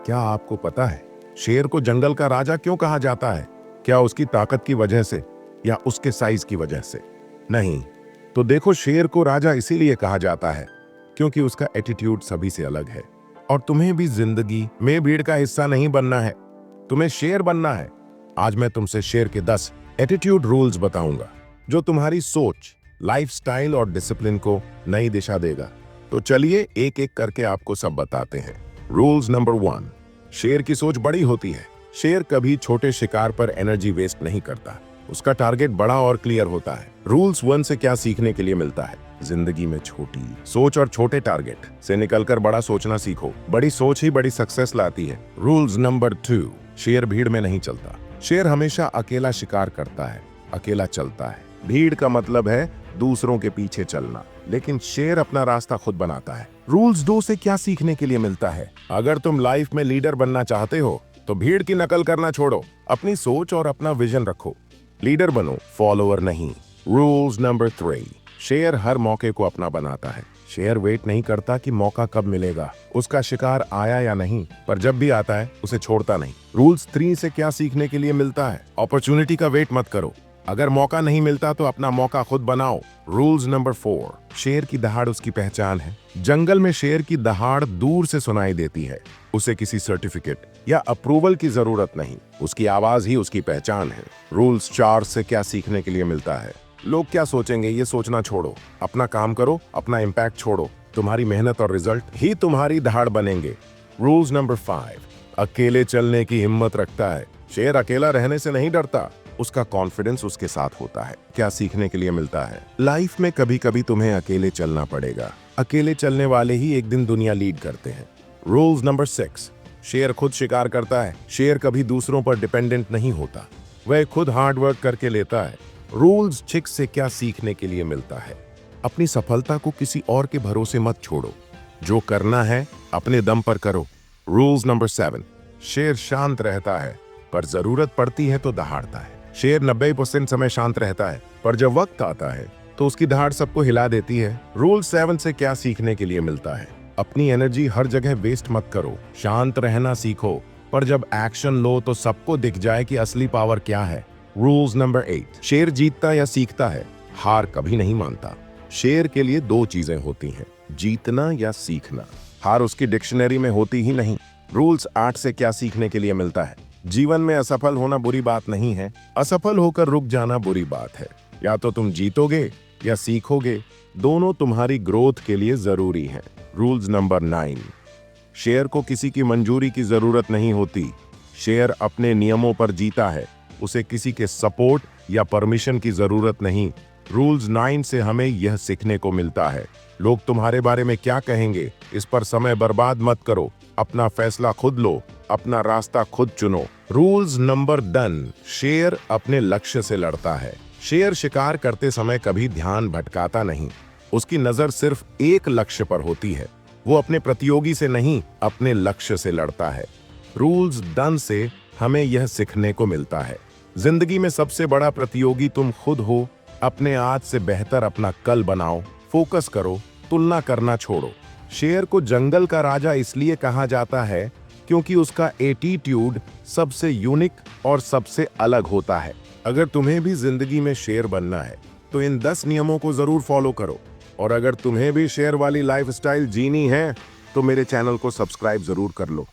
क्या आपको पता है शेर को जंगल का राजा क्यों कहा जाता है? क्या उसकी ताकत की वजह से या उसके साइज की वजह से? नहीं। तो देखो, शेर को राजा इसीलिए कहा जाता है क्योंकि उसका एटीट्यूड सभी से अलग है। और तुम्हें भी जिंदगी में भीड़ का हिस्सा नहीं बनना है, तुम्हें शेर बनना है। आज मैं तुमसे शेर के 10 एटीट्यूड रूल्स बताऊंगा जो तुम्हारी सोच, लाइफस्टाइल और डिसिप्लिन को नई दिशा देगा। तो चलिए एक एक करके आपको सब बताते हैं। रूल्स नंबर 1, शेर की सोच बड़ी होती है। शेर कभी छोटे शिकार पर एनर्जी वेस्ट नहीं करता, उसका टारगेट बड़ा और क्लियर होता है। रूल्स 1 से क्या सीखने के लिए मिलता है? जिंदगी में छोटी सोच और छोटे टारगेट से निकलकर बड़ा सोचना सीखो। बड़ी सोच ही बड़ी सक्सेस लाती है। रूल्स नंबर 2, शेर भीड़ में नहीं चलता। शेर हमेशा अकेला शिकार करता है, अकेला चलता है। भीड़ का मतलब है दूसरों के पीछे चलना, लेकिन शेर अपना रास्ता खुद बनाता है। रूल्स 2 से क्या सीखने के लिए मिलता है? अगर तुम लाइफ में लीडर बनना चाहते हो तो भीड़ की नकल करना छोड़ो, अपनी सोच और अपना विजन रखो। लीडर बनो, फॉलोअर नहीं। रूल्स नंबर 3, शेर हर मौके को अपना बनाता है। शेर वेट नहीं करता कि मौका कब मिलेगा, उसका शिकार आया या नहीं, पर जब भी आता है उसे छोड़ता नहीं। रूल्स 3 से क्या सीखने के लिए मिलता है? अपॉर्चुनिटी का वेट मत करो, अगर मौका नहीं मिलता तो अपना मौका खुद बनाओ। रूल्स नंबर 4, शेर की दहाड़ उसकी पहचान है। जंगल में शेर की दहाड़ दूर से सुनाई देती है, उसे किसी सर्टिफिकेट या अप्रूवल की जरूरत नहीं, उसकी आवाज ही उसकी पहचान है। रूल्स 4 से क्या सीखने के लिए मिलता है? लोग क्या सोचेंगे ये सोचना छोड़ो, अपना काम करो, अपना इम्पैक्ट छोड़ो। तुम्हारी मेहनत और रिजल्ट ही तुम्हारी दहाड़ बनेंगे। रूल्स नंबर 5, अकेले चलने की हिम्मत रखता है। शेर अकेला रहने से नहीं डरता, उसका कॉन्फिडेंस उसके साथ होता है। क्या सीखने के लिए मिलता है? लाइफ में कभी कभी तुम्हें अकेले चलना पड़ेगा, अकेले चलने वाले ही एक दिन दुनिया लीड करते हैं। रूल्स नंबर 6, शेर खुद शिकार करता है। शेर कभी दूसरों पर डिपेंडेंट नहीं होता, वह खुद हार्ड वर्क करके लेता है। रूल्स 6 से क्या सीखने के लिए मिलता है? अपनी सफलता को किसी और के भरोसे मत छोड़ो, जो करना है अपने दम पर करो। रूल्स नंबर 7, शेर शांत रहता है पर जरूरत पड़ती है तो दहाड़ता है। शेर 90% समय शांत रहता है, पर जब वक्त आता है तो उसकी दहाड़ सबको हिला देती है। रूल 7 से क्या सीखने के लिए मिलता है? अपनी एनर्जी हर जगह वेस्ट मत करो, शांत रहना सीखो, पर जब एक्शन लो तो सबको दिख जाए कि असली पावर क्या है। रूल्स नंबर 8, शेर जीतता या सीखता है, हार कभी नहीं मानता। शेर के लिए 2 चीजें होती हैं, जीतना या सीखना। हार उसकी डिक्शनरी में होती ही नहीं। रूल्स 8 से क्या सीखने के लिए मिलता है? जीवन में असफल होना बुरी बात नहीं है, असफल होकर रुक जाना बुरी बात है। या तो तुम जीतोगे या सीखोगे, दोनों तुम्हारी ग्रोथ के लिए जरूरी है। रूल्स नंबर 9, शेर को किसी की मंजूरी की जरूरत नहीं होती। शेर अपने नियमों पर जीता है, उसे किसी के सपोर्ट या परमिशन की जरूरत नहीं। रूल्स 9 से हमें यह सीखने को मिलता है, लोग तुम्हारे बारे में क्या कहेंगे इस पर समय बर्बाद मत करो, अपना फैसला खुद लो, अपना रास्ता खुद चुनो। रूल्स नंबर 10, शेर अपने लक्ष्य से लड़ता है। शेर शिकार करते समय कभी ध्यान भटकाता नहीं, उसकी नजर सिर्फ एक लक्ष्य पर होती है। वो अपने प्रतियोगी से नहीं, अपने लक्ष्य से लड़ता है। रूल्स 10 से हमें यह सीखने को मिलता है, जिंदगी में सबसे बड़ा प्रतियोगी तुम खुद हो। अपने आज से बेहतर अपना कल बनाओ, फोकस करो, तुलना करना छोड़ो। शेर को जंगल का राजा इसलिए कहा जाता है क्योंकि उसका एटीट्यूड सबसे यूनिक और सबसे अलग होता है। अगर तुम्हें भी जिंदगी में शेर बनना है तो इन 10 नियमों को जरूर फॉलो करो। और अगर तुम्हें भी शेर वाली लाइफस्टाइल जीनी है तो मेरे चैनल को सब्सक्राइब जरूर कर लो।